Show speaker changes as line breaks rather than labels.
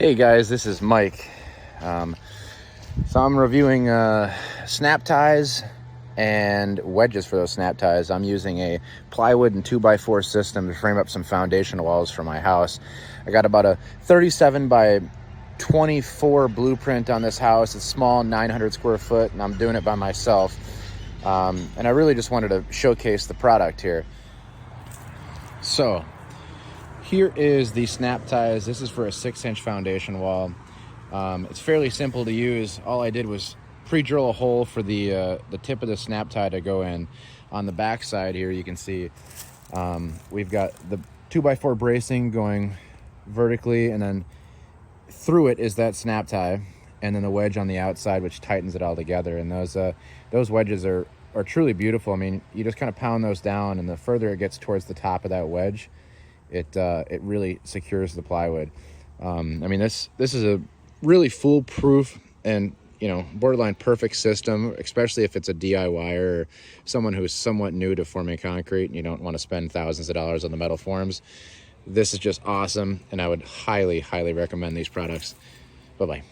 Hey guys, this is Mike. So I'm reviewing snap ties and wedges for those snap ties. I'm using a plywood and 2x4 system to frame up some foundation walls for my house. I got about a 37 by 24 blueprint on this house. It's small, 900 square foot, and I'm doing it by myself. And I really just wanted to showcase the product here. So here is the snap ties. This is for a 6-inch foundation wall. It's fairly simple to use. All I did was pre-drill a hole for the tip of the snap tie to go in. On the back side here, you can see we've got the 2x4 bracing going vertically, and then through it is that snap tie, and then the wedge on the outside, which tightens it all together. And those wedges are truly beautiful. I mean, you just kind of pound those down, and the further it gets towards the top of that wedge, it really secures the plywood. I mean, this is a really foolproof and borderline perfect system, especially if it's a DIYer or someone who is somewhat new to forming concrete and you don't want to spend thousands of dollars on the metal forms. This is just awesome, and I would highly recommend these products. Bye-bye.